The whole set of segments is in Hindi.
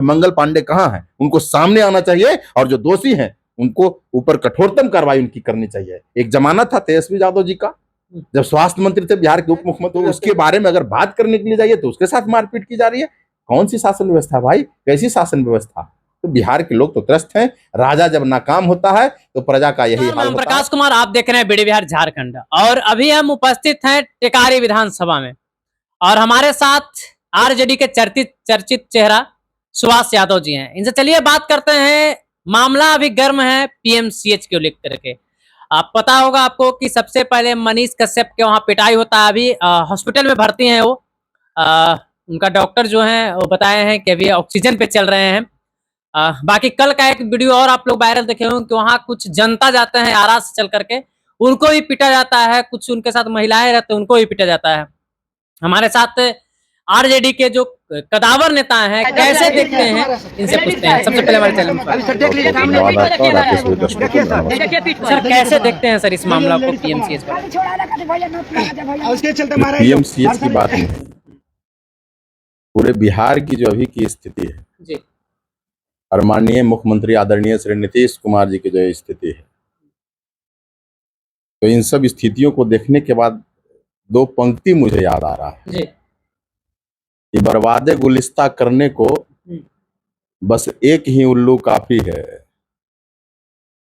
मंगल पांडे कहाँ हैं? उनको सामने आना चाहिए और जो दोषी हैं उनको ऊपर कठोरतम कार्रवाई उनकी करनी चाहिए। एक जमाना था तेजस्वी यादव जी का, जब स्वास्थ्य मंत्री थे बिहार के उप मुख्यमंत्री, तो उसके बारे में अगर बात करने के लिए जाइए तो उसके साथ मारपीट की जा रही है। कौन सी शासन व्यवस्था भाई, कैसी शासन व्यवस्था? तो बिहार के लोग तो त्रस्त हैं। राजा जब नाकाम होता है तो प्रजा का यही हाल होता है। प्रकाश कुमार, आप देख रहे हैं बीडी बिहार झारखंड, और अभी हम उपस्थित हैं टेकारी विधानसभा में, और हमारे साथ आरजेडी के चर्चित चेहरा सुभाष यादव जी हैं। इनसे चलिए बात करते हैं। मामला अभी गर्म है पीएमसीएच को लेकर के। आप पता होगा आपको कि सबसे पहले मनीष कश्यप के वहां पिटाई होता है। अभी हॉस्पिटल में भर्ती हैं वो। उनका डॉक्टर जो है वो बताए हैं कि अभी ऑक्सीजन पे चल रहे हैं। बाकी कल का एक वीडियो और आप लोग वायरल देखे होंगे कि वहां कुछ जनता जाते हैं आरा से चल करके, उनको भी पीटा जाता है। कुछ उनके साथ महिलाएं रहते हैं, उनको भी पीटा जाता है। हमारे साथ आरजेडी के जो कदावर नेता हैं, कैसे देखते हैं, इनसे पूछते हैं। सबसे पहले हमारे चैनल सर, कैसे देखते हैं सर इस मामला को पीएमसीएच का? पीएमसीएच की बात नहीं, पूरे बिहार की जो अभी की स्थिति है जी, और माननीय मुख्यमंत्री आदरणीय श्री नीतीश कुमार जी की जो स्थिति है, तो इन सब स्थितियों को देखने के बाद दो पंक्ति मुझे याद आ रहा है जी। कि बर्बादे गुलिस्ता करने को बस एक ही उल्लू काफी है।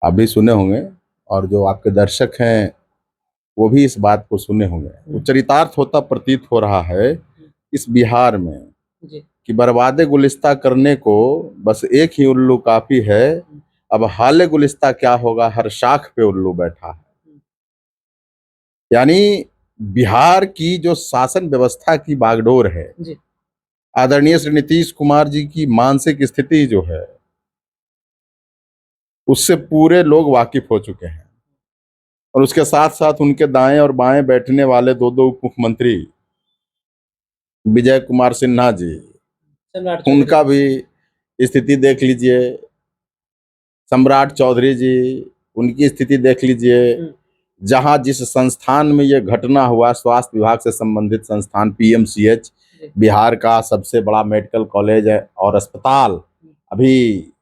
आप भी सुने होंगे और जो आपके दर्शक हैं वो भी इस बात को सुने होंगे। वो चरितार्थ होता प्रतीत हो रहा है इस बिहार में जी। कि बर्बादे गुलिस्ता करने को बस एक ही उल्लू काफी है। अब हाले गुलिस्ता क्या होगा, हर शाख पे उल्लू बैठा है। यानी बिहार की जो शासन व्यवस्था की बागडोर है, आदरणीय श्री नीतीश कुमार जी की मानसिक स्थिति जो है उससे पूरे लोग वाकिफ हो चुके हैं। और उसके साथ साथ उनके दाएं और बाएं बैठने वाले दो उप मुख्यमंत्री विजय कुमार सिन्हा जी, उनका भी स्थिति देख लीजिए। सम्राट चौधरी जी, उनकी स्थिति देख लीजिए। जहां जिस संस्थान में ये घटना हुआ, स्वास्थ्य विभाग से संबंधित संस्थान पीएमसीएच, बिहार का सबसे बड़ा मेडिकल कॉलेज है और अस्पताल, अभी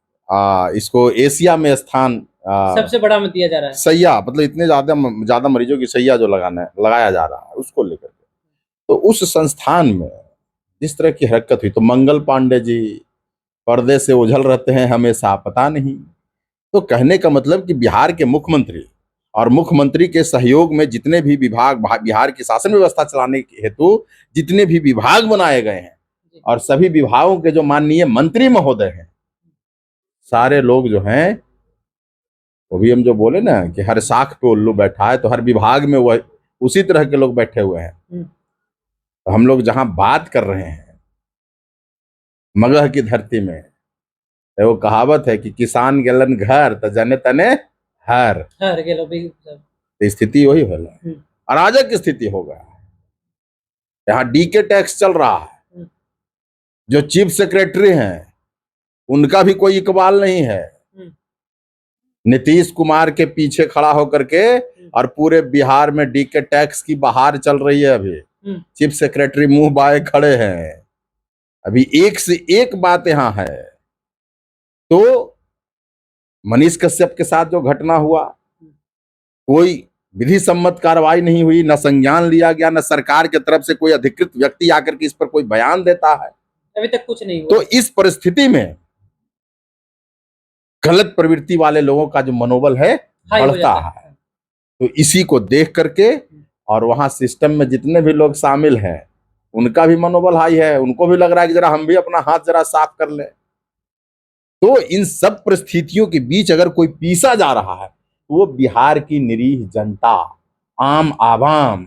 इसको एशिया में स्थान सबसे बड़ा में दिया जा रहा है। सैया, मतलब इतने ज्यादा मरीजों की सैया जो लगाया जा रहा है उसको लेकर के, तो उस संस्थान में जिस तरह की हरकत हुई, तो मंगल पांडे जी पर्दे से उझल रहते हैं हमेशा, पता नहीं। तो कहने का मतलब कि बिहार के मुख्यमंत्री और मुख्यमंत्री के सहयोग में जितने भी विभाग, बिहार की शासन व्यवस्था चलाने हेतु जितने भी विभाग बनाए गए हैं और सभी विभागों के जो माननीय मंत्री महोदय हैं, सारे लोग जो हैं, वो भी हम जो बोले ना कि हर शाख पे उल्लू बैठा है, तो हर विभाग में वह उसी तरह के लोग बैठे हुए हैं। तो हम लोग जहां बात कर रहे हैं मगह की धरती में, तो वो कहावत है कि किसान गेलन घर तो जने तने हर तो स्थिति वही होला, अराजक स्थिति हो गया। यहाँ डीके टैक्स चल रहा है, जो चीफ सेक्रेटरी हैं उनका भी कोई इकबाल नहीं है। नीतीश कुमार के पीछे खड़ा होकर के और पूरे बिहार में डीके टैक्स की बहार चल रही है। अभी चीफ सेक्रेटरी मुंह बाए खड़े हैं। अभी एक से एक बात यहां है। तो मनीष कश्यप के साथ जो घटना हुआ, कोई विधि सम्मत कार्रवाई नहीं हुई, न संज्ञान लिया गया, न सरकार की तरफ से कोई अधिकृत व्यक्ति आकर के इस पर कोई बयान देता है, अभी तक कुछ नहीं हुआ। तो इस परिस्थिति में गलत प्रवृत्ति वाले लोगों का जो मनोबल है बढ़ता है। तो इसी को देख करके और वहां सिस्टम में जितने भी लोग शामिल हैं उनका भी मनोबल हाई है। उनको भी लग रहा है कि जरा हम भी अपना हाथ जरा साफ कर लें। तो इन सब परिस्थितियों के बीच अगर कोई पीसा जा रहा है तो वो बिहार की निरीह जनता, आम आवाम।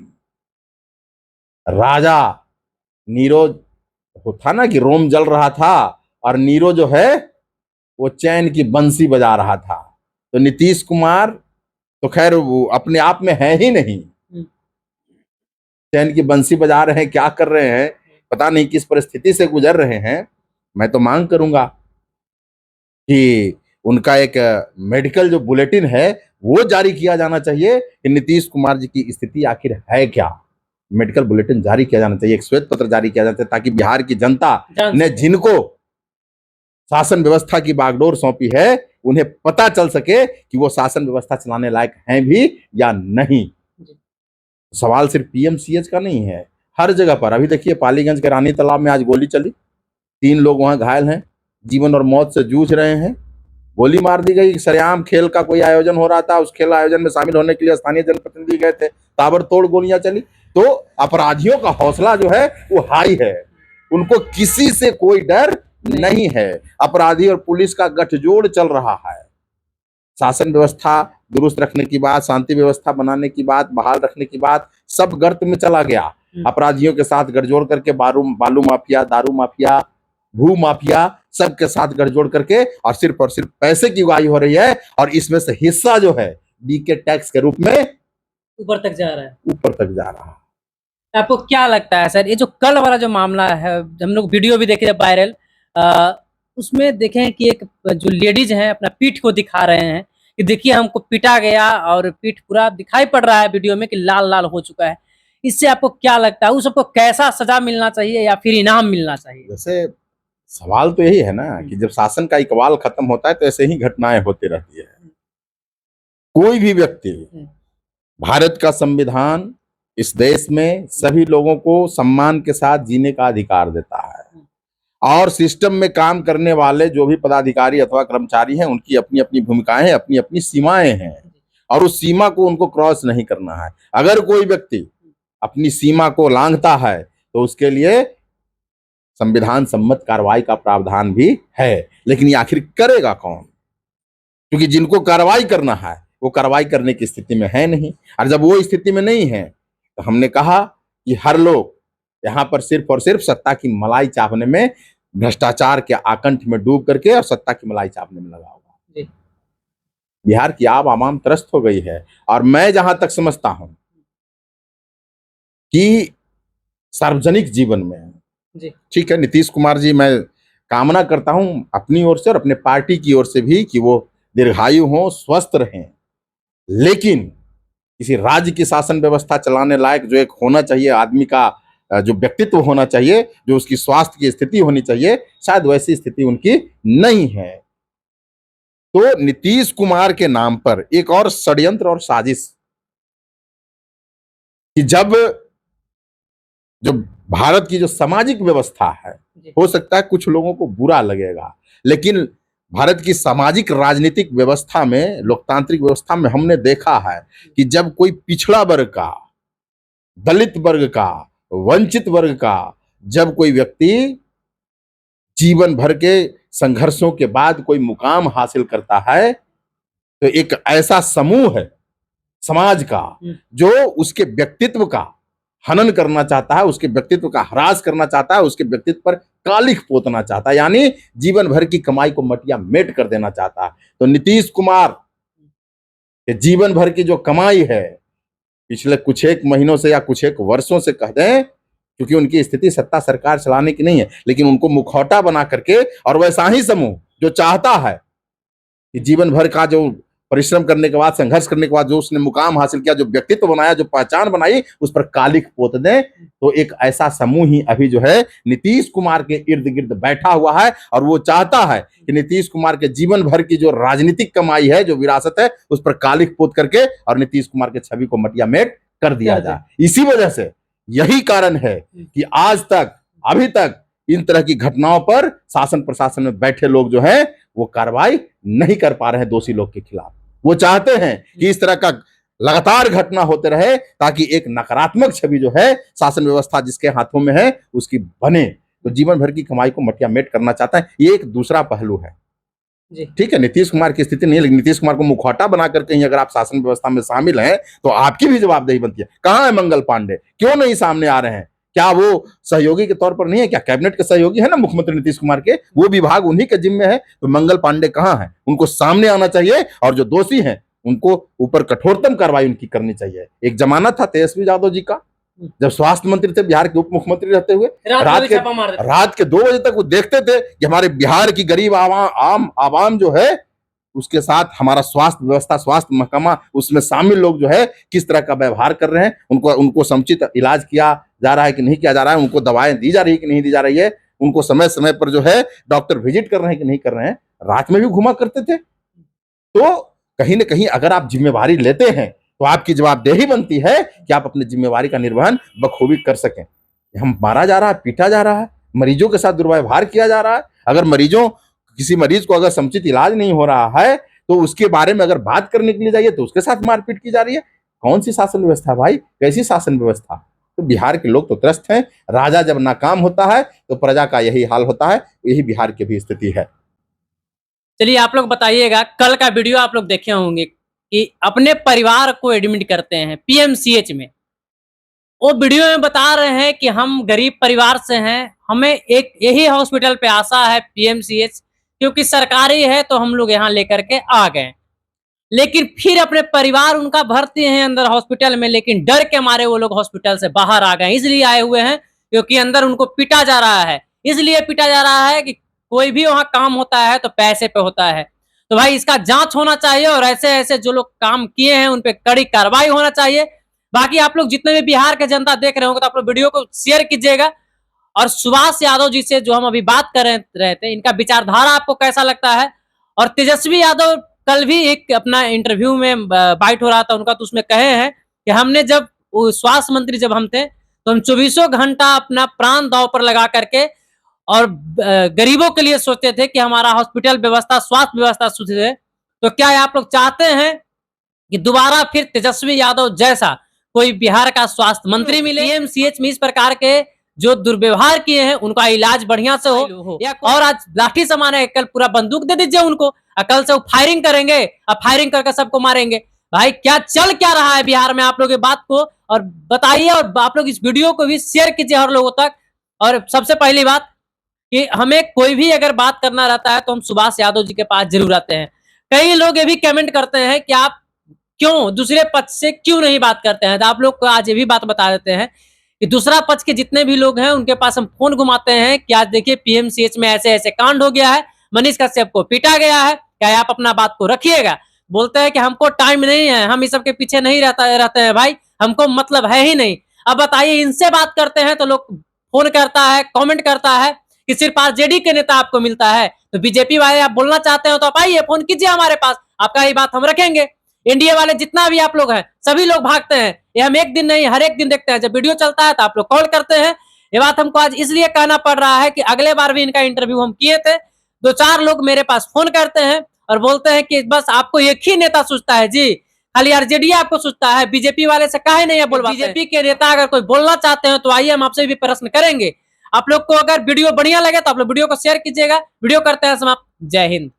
राजा नीरो था ना कि रोम जल रहा था और नीरो जो है वो चैन की बंसी बजा रहा था। तो नीतीश कुमार तो खैर वो अपने आप में है ही नहीं, चैन की बंसी बजा रहे हैं, क्या कर रहे हैं पता नहीं, किस परिस्थिति से गुजर रहे हैं। मैं तो मांग करूंगा कि उनका एक मेडिकल जो बुलेटिन है वो जारी किया जाना चाहिए कि नीतीश कुमार जी की स्थिति आखिर है क्या। मेडिकल बुलेटिन जारी किया जाना चाहिए, एक श्वेत पत्र जारी किया जाना चाहिए, ताकि बिहार की जनता ने जिनको शासन व्यवस्था की बागडोर सौंपी है, उन्हें पता चल सके कि वो शासन व्यवस्था चलाने लायक हैं भी या नहीं। सवाल सिर्फ पीएमसीएच का नहीं है, हर जगह पर। अभी देखिए पालीगंज के रानी तालाब में आज गोली चली, 3 लोग वहां घायल हैं, जीवन और मौत से जूझ रहे हैं, गोली मार दी गई। सरेआम खेल का कोई आयोजन हो रहा था, उस खेल आयोजन में शामिल होने के लिए स्थानीय जनप्रतिनिधि गए थे, ताबड़तोड़ गोलियां चली। तो अपराधियों का हौसला जो है वो हाई है, उनको किसी से कोई डर नहीं है। अपराधी और पुलिस का गठजोड़ चल रहा है। शासन व्यवस्था दुरुस्त रखने की बात, शांति व्यवस्था बनाने की बात, बहाल रखने की बात, सब गर्त में चला गया। अपराधियों के साथ गठजोड़ करके बालू माफिया, दारू माफिया, भू माफिया, सबके साथ गठजोड़ करके और सिर्फ पैसे की उगाही हो रही है। और इसमें से हिस्सा जो है डीके टैक्स के रूप में ऊपर तक जा रहा है, ऊपर तक जा रहा है। आपको क्या लगता है सर, ये जो कल वाला जो मामला है, हम लोग वीडियो भी देखे जब वायरल, उसमें देखें कि एक जो लेडीज हैं अपना पीठ को दिखा रहे हैं कि देखिए हमको पीटा गया, और पीठ पूरा दिखाई पड़ रहा है वीडियो में कि लाल लाल हो चुका है। इससे आपको क्या लगता है, उस सबको कैसा सजा मिलना चाहिए या फिर इनाम मिलना चाहिए? वैसे सवाल तो यही है ना कि जब शासन का इकबाल खत्म होता है तो ऐसे ही घटनाएं होती रहती है। कोई भी व्यक्ति, भारत का संविधान इस देश में सभी लोगों को सम्मान के साथ जीने का अधिकार देता है, और सिस्टम में काम करने वाले जो भी पदाधिकारी अथवा कर्मचारी हैं उनकी अपनी अपनी भूमिकाएं हैं, अपनी अपनी सीमाएं हैं, और उस सीमा को उनको क्रॉस नहीं करना है। अगर कोई व्यक्ति अपनी सीमा को लांघता है तो उसके लिए संविधान सम्मत कार्रवाई का प्रावधान भी है। लेकिन ये आखिर करेगा कौन? क्योंकि जिनको कार्रवाई करना है वो कार्रवाई करने की स्थिति में है नहीं, और जब वो स्थिति में नहीं है तो हमने कहा कि हर लोग यहाँ पर सिर्फ और सिर्फ सत्ता की मलाई चापने में, भ्रष्टाचार के आकंठ में डूब करके और सत्ता की मलाई चापने में लगा होगा। बिहार की आवाम त्रस्त हो गई है। और मैं जहां तक समझता हूं कि सार्वजनिक जीवन में, ठीक है, नीतीश कुमार जी, मैं कामना करता हूं अपनी ओर से और अपने पार्टी की ओर से भी कि वो दीर्घायु हों, स्वस्थ रहें, लेकिन किसी राज्य की शासन व्यवस्था चलाने लायक जो एक होना चाहिए आदमी का, जो व्यक्तित्व होना चाहिए, जो उसकी स्वास्थ्य की स्थिति होनी चाहिए, शायद वैसी स्थिति उनकी नहीं है। तो नीतीश कुमार के नाम पर एक और षड्यंत्र और साजिश, कि जब जो भारत की जो सामाजिक व्यवस्था है, हो सकता है कुछ लोगों को बुरा लगेगा, लेकिन भारत की सामाजिक राजनीतिक व्यवस्था में, लोकतांत्रिक व्यवस्था में हमने देखा है कि जब कोई पिछड़ा वर्ग का, दलित वर्ग का, वंचित वर्ग का जब कोई व्यक्ति जीवन भर के संघर्षों के बाद कोई मुकाम हासिल करता है, तो एक ऐसा समूह है समाज का जो उसके व्यक्तित्व का हनन करना चाहता है, उसके व्यक्तित्व का ह्रास करना चाहता है, उसके व्यक्तित्व पर कालिख पोतना चाहता है, यानी जीवन भर की कमाई को मटिया मेट कर देना चाहता है। तो नीतीश कुमार के जीवन भर की जो कमाई है, पिछले कुछ एक महीनों से या कुछ एक वर्षों से कह दें, क्योंकि उनकी स्थिति सत्ता सरकार चलाने की नहीं है, लेकिन उनको मुखौटा बना करके, और वैसा ही समूह जो चाहता है कि जीवन भर का जो परिश्रम करने के बाद, संघर्ष करने के बाद जो उसने मुकाम हासिल किया, जो व्यक्तित्व बनाया, जो पहचान बनाई, उस पर कालिख पोत दें, तो एक ऐसा समूह ही अभी जो है नीतीश कुमार के इर्द गिर्द बैठा हुआ है, और वो चाहता है कि नीतीश कुमार के जीवन भर की जो राजनीतिक कमाई है, जो विरासत है, उस पर कालिख पोत करके और नीतीश कुमार के छवि को मटिया मेट कर दिया जाए। इसी वजह से, यही कारण है कि आज तक, अभी तक इन तरह की घटनाओं पर शासन प्रशासन में बैठे लोग जो हैं वो कार्रवाई नहीं कर पा रहे हैं दोषी लोग के खिलाफ। वो चाहते हैं कि इस तरह का लगातार घटना होते रहे, ताकि एक नकारात्मक छवि जो है शासन व्यवस्था जिसके हाथों में है उसकी बने। तो जीवन भर की कमाई को मटिया मेट करना चाहता है, ये एक दूसरा पहलू है। ठीक है, नीतीश कुमार की स्थिति नहीं है, लेकिन नीतीश कुमार को मुखौटा बनाकर कहीं अगर आप शासन व्यवस्था में शामिल हैं तो आपकी भी जवाबदेही बनती है। कहां है मंगल पांडे, क्यों नहीं सामने आ रहे हैं? क्या वो सहयोगी के तौर पर नहीं है? क्या कैबिनेट के सहयोगी है ना मुख्यमंत्री नीतीश कुमार के, वो विभाग उन्हीं के जिम्मे है। तो मंगल पांडे कहां है? उनको सामने आना चाहिए, और जो दोषी हैं उनको ऊपर कठोरतम कार्रवाई उनकी करनी चाहिए। एक जमाना था तेजस्वी यादव जी का, जब स्वास्थ्य मंत्री थे, बिहार के उप मुख्यमंत्री रहते हुए, रात के 2 बजे तक वो देखते थे कि हमारे बिहार की गरीब आवाम जो है उसके साथ हमारा स्वास्थ्य व्यवस्था, स्वास्थ्य महकमा, उसमें शामिल लोग जो है किस तरह का व्यवहार कर रहे हैं, उनको समुचित इलाज किया जा रहा है कि नहीं किया जा रहा है, उनको दवाएं दी जा रही है कि नहीं दी जा रही है, उनको समय समय पर जो है डॉक्टर विजिट कर रहे हैं कि नहीं कर रहे हैं, रात में भी घुमा करते थे। तो कहीं ना कहीं अगर आप जिम्मेवारी लेते हैं तो आपकी जवाबदेही बनती है कि आप अपनी जिम्मेवारी का निर्वहन बखूबी कर सकें। हम मारा जा रहा है, पीटा जा रहा है, मरीजों के साथ दुर्व्यवहार किया जा रहा है। अगर किसी मरीज को अगर समुचित इलाज नहीं हो रहा है तो उसके बारे में अगर बात करने के लिए जाइए तो उसके साथ मारपीट की जा रही है। कौन सी शासन व्यवस्था भाई, कैसी शासन व्यवस्था? तो बिहार के लोग तो त्रस्त हैं। राजा जब नाकाम होता है तो प्रजा का यही हाल होता है। यही बिहार की भी स्थिति है। चलिए आप लोग बताइएगा, कल का वीडियो आप लोग देखे होंगे कि अपने परिवार को एडमिट करते हैं पीएमसीएच में। वो वीडियो में बता रहे हैं कि हम गरीब परिवार से हैं, हमें एक यही हॉस्पिटल पे आशा है पीएमसीएच, क्योंकि सरकारी है तो हम लोग यहाँ लेकर के आ गए। लेकिन फिर अपने परिवार उनका भरते हैं अंदर हॉस्पिटल में, लेकिन डर के मारे वो लोग हॉस्पिटल से बाहर आ गए। इसलिए आए हुए हैं क्योंकि अंदर उनको पीटा जा रहा है। इसलिए पीटा जा रहा है कि कोई भी वहां काम होता है तो पैसे पे होता है। तो भाई इसका जांच होना चाहिए और ऐसे ऐसे जो लोग काम किए हैं उन पे कड़ी कार्रवाई होना चाहिए। बाकी आप लोग जितने भी बिहार के जनता देख रहे होंगे तो आप लोग वीडियो को शेयर कीजिएगा। और सुभाष यादव जी से जो हम अभी बात कर रहे थे, इनका विचारधारा आपको कैसा लगता है? और तेजस्वी यादव कल भी एक अपना इंटरव्यू में बाइट हो रहा था उनका, तो उसमें कहे हैं कि हमने जब स्वास्थ्य मंत्री जब हम थे तो हम 24 घंटा अपना प्राण दांव पर लगा करके और गरीबों के लिए सोचते थे कि हमारा हॉस्पिटल व्यवस्था, स्वास्थ्य व्यवस्था सुधरे। तो क्या आप लोग चाहते हैं कि दोबारा फिर तेजस्वी यादव जैसा कोई बिहार का स्वास्थ्य मंत्री मिले? पीएमसीएच में इस प्रकार के जो दुर्व्यवहार किए हैं उनका इलाज बढ़िया से हो, या और आज लाठी सामान है, कल पूरा बंदूक दे दीजिए उनको, कल से वो फायरिंग करेंगे और फायरिंग करके सबको मारेंगे। भाई क्या चल क्या रहा है बिहार में? आप लोग ये बात को और बताइए, और आप लोग इस वीडियो को भी शेयर कीजिए हर लोगों तक। और सबसे पहली बात कि हमें कोई भी अगर बात करना रहता है तो हम सुभाष यादव जी के पास जरूर आते हैं। कई लोग ये भी कमेंट करते हैं कि आप क्यों दूसरे पक्ष से क्यों नहीं बात करते हैं, तो आप लोग को आज ये भी बात बता देते हैं कि दूसरा पक्ष के जितने भी लोग हैं उनके पास हम फोन घुमाते हैं कि आज देखिए पीएमसीएच में ऐसे ऐसे कांड हो गया है, मनीष कश्यप को पीटा गया है, क्या आप अपना बात को रखिएगा? बोलते हैं कि हमको टाइम नहीं है, हम इस सब के पीछे नहीं रहते हैं भाई, हमको मतलब है ही नहीं। अब बताइए, इनसे बात करते हैं तो लोग फोन करता है, कमेंट करता है कि सिर्फ आरजेडी के नेता आपको मिलता है। तो बीजेपी वाले आप बोलना चाहते हो तो आप आइए, फोन कीजिए हमारे पास, आपका ही बात हम रखेंगे। एनडीए वाले जितना भी आप लोग हैं सभी लोग भागते हैं, ये हम एक दिन नहीं हर एक दिन देखते हैं। जब वीडियो चलता है तो आप लोग कॉल करते हैं। ये बात हमको आज इसलिए कहना पड़ रहा है कि अगले बार भी इनका इंटरव्यू हम किए थे, 2-4 लोग मेरे पास फोन करते हैं और बोलते हैं कि बस आपको एक ही नेता सोचता है जी, खाली आरजेडी आपको सोचता है, बीजेपी वाले से काहे नहीं है बोलवाते? बीजेपी के नेता अगर कोई बोलना चाहते हैं तो आइए, हम आपसे भी प्रश्न करेंगे। आप लोग को अगर वीडियो बढ़िया लगे तो आप लोग वीडियो को शेयर कीजिएगा। वीडियो करते हैं समाप्त। जय हिंद।